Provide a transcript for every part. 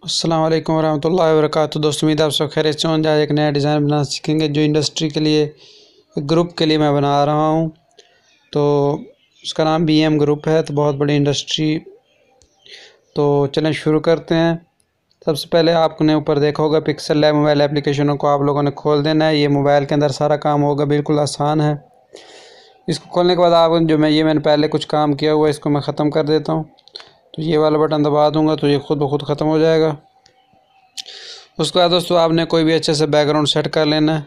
अस्सलाम वालेकुम रहमतुल्लाहि व बरकातुहू। दोस्तों, उम्मीद है आप सब खैरियत से होंगे। आज एक नया डिज़ाइन बनाना सीखेंगे जो इंडस्ट्री के लिए ग्रुप के लिए मैं बना रहा हूँ। तो उसका नाम BM ग्रुप है। तो बहुत बड़ी इंडस्ट्री। तो चलें शुरू करते हैं। सबसे पहले आपने ऊपर देखा होगा पिक्सल लैब मोबाइल एप्लीकेशनों को आप लोगों ने खोल देना है। ये मोबाइल के अंदर सारा काम होगा, बिल्कुल आसान है। इसको खोलने के बाद आप मैंने पहले कुछ काम किया हुआ है, इसको मैं ख़त्म कर देता हूँ। तो ये वाला बटन दबा दूंगा तो ये खुद ब खुद ख़त्म हो जाएगा। उसके बाद दोस्तों आपने कोई भी अच्छे से बैकग्राउंड सेट कर लेना है।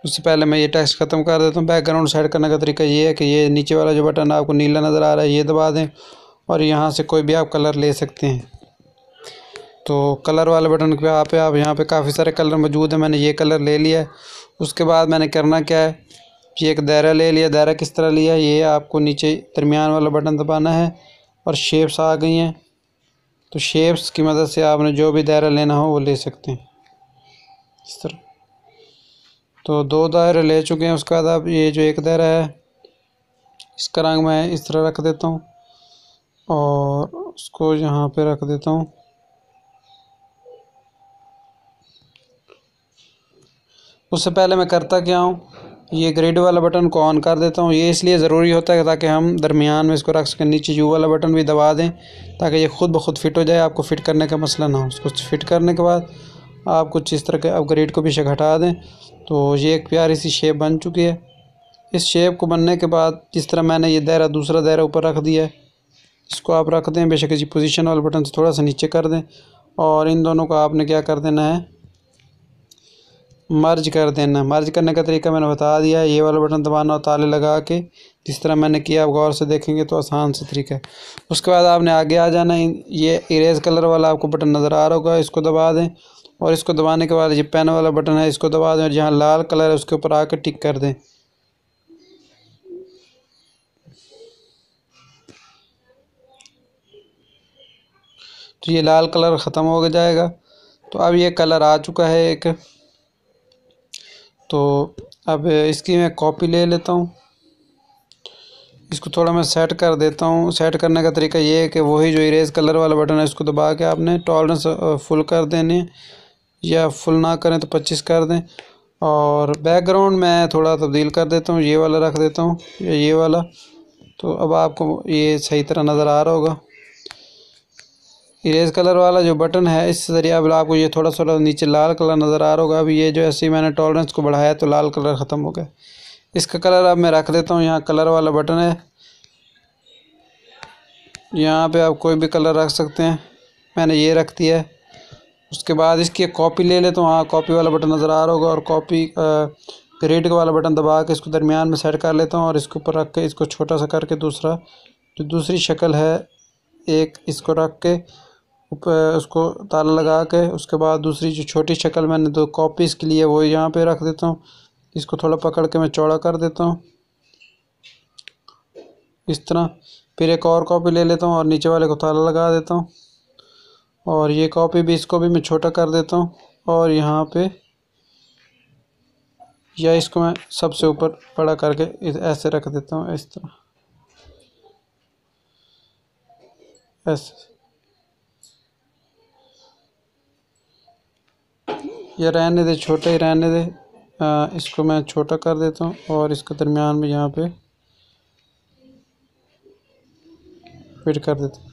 उससे पहले मैं ये टेक्स्ट ख़त्म कर देता हूँ। बैकग्राउंड सेट करने का तरीका ये है कि ये नीचे वाला जो बटन आपको नीला नज़र आ रहा है ये दबा दें और यहाँ से कोई भी आप कलर ले सकते हैं। तो कलर वाले बटन पे आप यहाँ पे काफ़ी सारे कलर मौजूद हैं। मैंने ये कलर ले लिया है। उसके बाद मैंने करना क्या है, ये एक दायरा ले लिया। दायरा किस तरह लिया, ये आपको नीचे दरमियान वाला बटन दबाना है और शेप्स आ गई हैं। तो शेप्स की मदद से आपने जो भी दायरा लेना हो वो ले सकते हैं इस तरह। तो दो दायरे ले चुके हैं। उसके बाद अब ये जो एक दायरा है इसका रंग मैं इस तरह रख देता हूँ और उसको यहाँ पे रख देता हूँ। उससे पहले मैं करता क्या हूँ, ये ग्रिड वाला बटन को ऑन कर देता हूँ। ये इसलिए ज़रूरी होता है ताकि हम दरमियान में इसको रख सकें। नीचे यू वाला बटन भी दबा दें ताकि ये खुद ब खुद फिट हो जाए, आपको फ़िट करने का मसला ना हो। उसको फिट करने के बाद आप कुछ इस तरह के अब ग्रिड को पीछे हटा दें। तो ये एक प्यारी सी शेप बन चुकी है। इस शेप को बनने के बाद जिस तरह मैंने ये दायरा दूसरा दायरा ऊपर रख दिया है, इसको आप रख दें बेशक इसी पोजीशन वाले बटन से थोड़ा सा नीचे कर दें और इन दोनों को आपने क्या कर देना है, मर्ज कर देना। मर्ज करने का तरीका मैंने बता दिया है। ये वाला बटन दबाना और ताले लगा के जिस तरह मैंने किया, आप गौर से देखेंगे तो आसान से तरीका है। उसके बाद आपने आगे आ जाना। ये इरेज कलर वाला आपको बटन नज़र आ रहा होगा, इसको दबा दें और इसको दबाने के बाद ये पेन वाला बटन है इसको दबा दें और जहाँ लाल कलर है उसके ऊपर आकर टिक कर दें। तो ये लाल कलर ख़त्म हो जाएगा। तो अब ये कलर आ चुका है एक। तो अब इसकी मैं कॉपी ले लेता हूँ। इसको थोड़ा मैं सेट कर देता हूँ। सेट करने का तरीका ये है कि वही जो इरेज कलर वाला बटन है इसको दबा के आपने टॉलरेंस फुल कर देनी है, या फुल ना करें तो 25 कर दें। और बैकग्राउंड मैं थोड़ा तब्दील कर देता हूँ, ये वाला रख देता हूँ या ये वाला। तो अब आपको ये सही तरह नज़र आ रहा होगा। इरेज कलर वाला जो बटन है इस ज़रिए अब आपको ये थोड़ा थोड़ा नीचे लाल कलर नज़र आ रहा होगा। अब ये जो ऐसे ही मैंने टॉलरेंस को बढ़ाया तो लाल कलर ख़त्म हो गया। इसका कलर अब मैं रख देता हूँ। यहाँ कलर वाला बटन है, यहाँ पे आप कोई भी कलर रख सकते हैं। मैंने ये रख दिया है। उसके बाद इसकी एक कॉपी ले लेता हूँ। हाँ, कॉपी वाला बटन नज़र आ रहा होगा और कॉपी ग्रेड वाला बटन दबा के इसको दरमियान में सेट कर लेता हूँ और इसके ऊपर रख के इसको छोटा सा करके दूसरा जो दूसरी शक्ल है एक इसको रख के ऊपर उसको ताला लगा के उसके बाद दूसरी जो छोटी शक्ल मैंने दो कॉपीज़ के लिए वो यहाँ पे रख देता हूँ। इसको थोड़ा पकड़ के मैं चौड़ा कर देता हूँ इस तरह। फिर एक और कॉपी ले लेता हूँ और नीचे वाले को ताला लगा देता हूँ और ये कॉपी भी इसको भी मैं छोटा कर देता हूँ और यहाँ पे या इसको मैं सबसे ऊपर बड़ा करके ऐसे रख देता हूँ इस तरह ऐसे। या रहने दे, छोटा ही रहने दे। इसको मैं छोटा कर देता हूँ और इसके दरमियान में यहाँ पे फिट कर देता हूँ।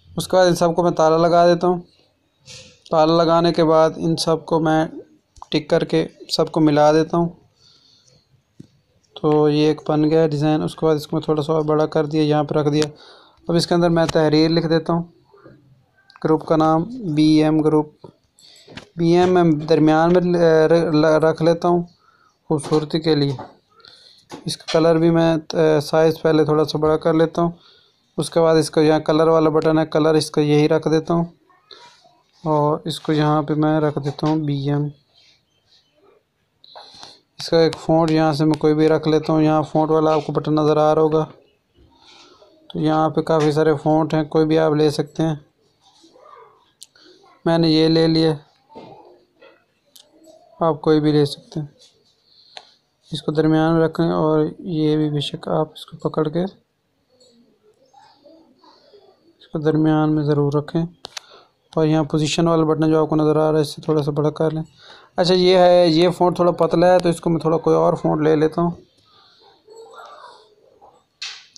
उसके बाद इन सबको मैं ताला लगा देता हूँ। ताला लगाने के बाद इन सबको मैं टिक करके सबको मिला देता हूँ। तो ये एक बन गया डिज़ाइन। उसके बाद इसको मैं थोड़ा सा और बड़ा कर दिया, यहाँ पर रख दिया। अब इसके अंदर मैं तहरीर लिख देता हूँ। ग्रुप का नाम BM ग्रुप। BM मैं दरमियान में रख लेता हूँ खूबसूरती के लिए। इसका कलर भी मैं साइज़ पहले थोड़ा सा बड़ा कर लेता हूँ। उसके बाद इसका यहाँ कलर वाला बटन है, कलर इसका यही रख देता हूँ और इसको यहाँ पे मैं रख देता हूँ BM। इसका एक फ़ॉन्ट यहाँ से मैं कोई भी रख लेता हूँ। यहाँ फ़ॉन्ट वाला आपको बटन नज़र आ रहा होगा। तो यहाँ पे काफ़ी सारे फ़ॉन्ट हैं, कोई भी आप ले सकते हैं। मैंने ये ले लिया, आप कोई भी ले सकते हैं। इसको दरमियान में रखें और ये भी बेशक आप इसको पकड़ के इसको दरमियान में ज़रूर रखें और यहाँ पोजीशन वाला बटन जो आपको नज़र आ रहा है इससे थोड़ा सा बड़ा कर लें। अच्छा ये है, ये फ़ॉन्ट थोड़ा पतला है तो इसको मैं थोड़ा कोई और फ़ॉन्ट ले लेता हूँ।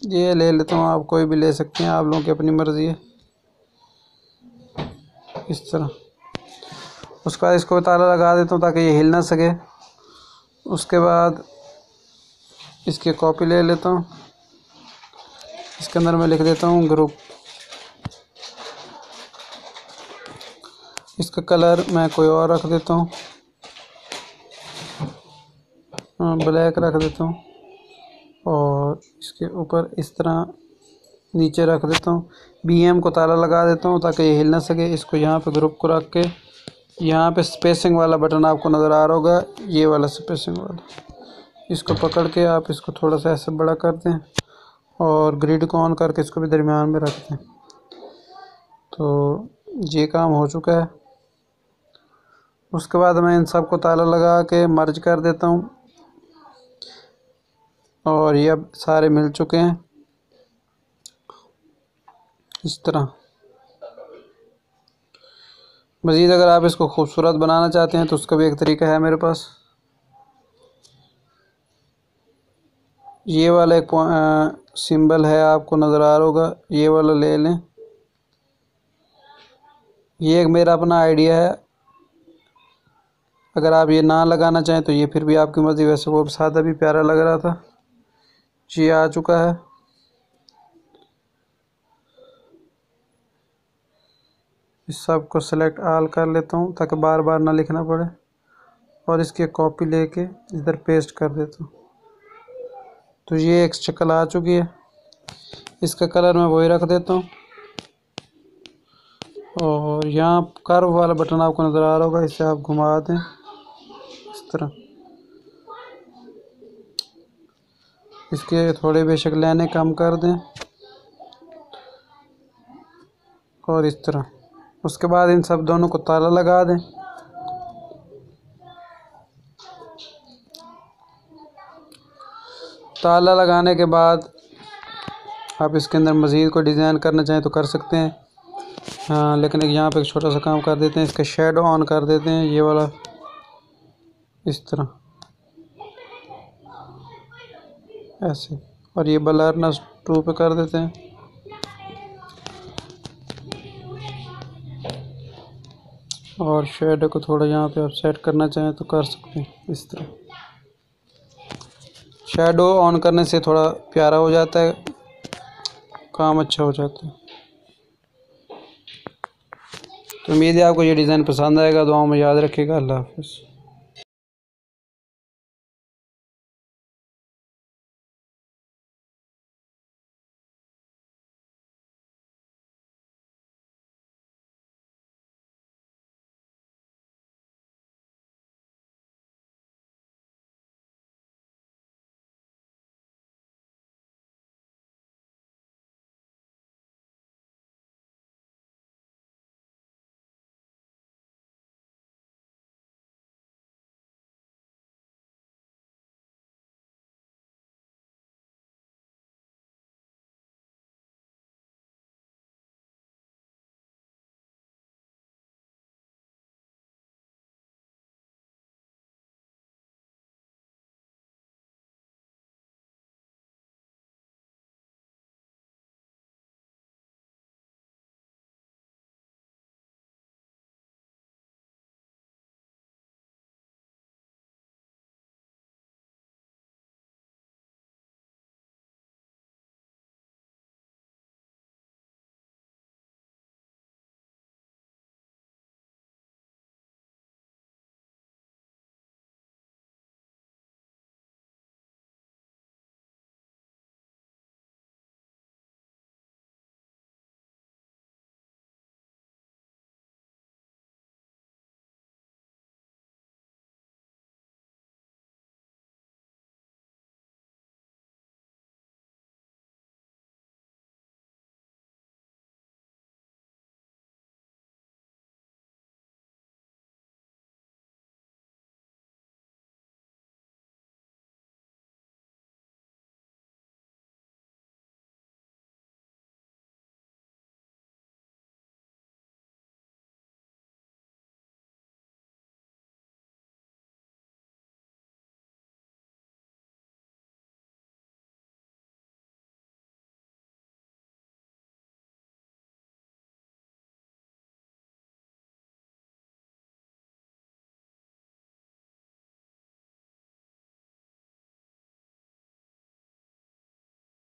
ये ले लेता हूँ, आप कोई भी ले सकते हैं, आप लोगों की अपनी मर्ज़ी है। इस तरह उसके बाद इसको ताला लगा देता हूँ ताकि ये हिल ना सके। उसके बाद इसकी कॉपी ले लेता हूँ, इसके अंदर मैं लिख देता हूँ ग्रुप। इसका कलर मैं कोई और रख देता हूँ, ब्लैक रख देता हूँ और इसके ऊपर इस तरह नीचे रख देता हूँ। BM को ताला लगा देता हूँ ताकि ये हिल ना सके। इसको यहाँ पे ग्रुप को रख के यहाँ पे स्पेसिंग वाला बटन आपको नज़र आ रहा होगा, ये वाला स्पेसिंग वाला, इसको पकड़ के आप इसको थोड़ा सा ऐसे बड़ा कर दें और ग्रिड को ऑन करके इसको भी दरमियान में रख दें। तो ये काम हो चुका है। उसके बाद मैं इन सब को ताला लगा के मर्ज कर देता हूँ और ये अब सारे मिल चुके हैं इस तरह। मज़ीद अगर आप इसको खूबसूरत बनाना चाहते हैं तो उसका भी एक तरीका है मेरे पास। ये वाला एक सिंबल है आपको नज़र आ रहा होगा, ये वाला ले लें। ये एक मेरा अपना आइडिया है, अगर आप ये ना लगाना चाहें तो ये फिर भी आपकी मर्ज़ी। वैसे वो सादा भी प्यारा लग रहा था। ये आ चुका है। इस सब को सेलेक्ट ऑल कर लेता हूँ ताकि बार बार ना लिखना पड़े और इसकी कॉपी लेके इधर पेस्ट कर देता हूँ। तो ये एक शक्ल आ चुकी है। इसका कलर मैं वही रख देता हूँ और यहाँ कर्व वाला बटन आपको नज़र आ रहा होगा, इसे आप घुमा दें इस तरह। इसके थोड़े बेशक लाइनें कम कर दें और इस तरह। उसके बाद इन सब दोनों को ताला लगा दें। ताला लगाने के बाद आप इसके अंदर मज़ीद कोई डिज़ाइन करना चाहें तो कर सकते हैं। हाँ, लेकिन यहाँ पे एक छोटा सा काम कर देते हैं, इसका शेडो ऑन कर देते हैं, ये वाला इस तरह ऐसे, और ये ब्लरनेस 2 पे कर देते हैं। और शेडो को थोड़ा यहाँ पे आप सेट करना चाहें तो कर सकते हैं इस तरह। शेडो ऑन करने से थोड़ा प्यारा हो जाता है, काम अच्छा हो जाता है। तो उम्मीद है आपको ये डिज़ाइन पसंद आएगा। दुआओं में याद रखिएगा। अल्लाह हाफ़िज़।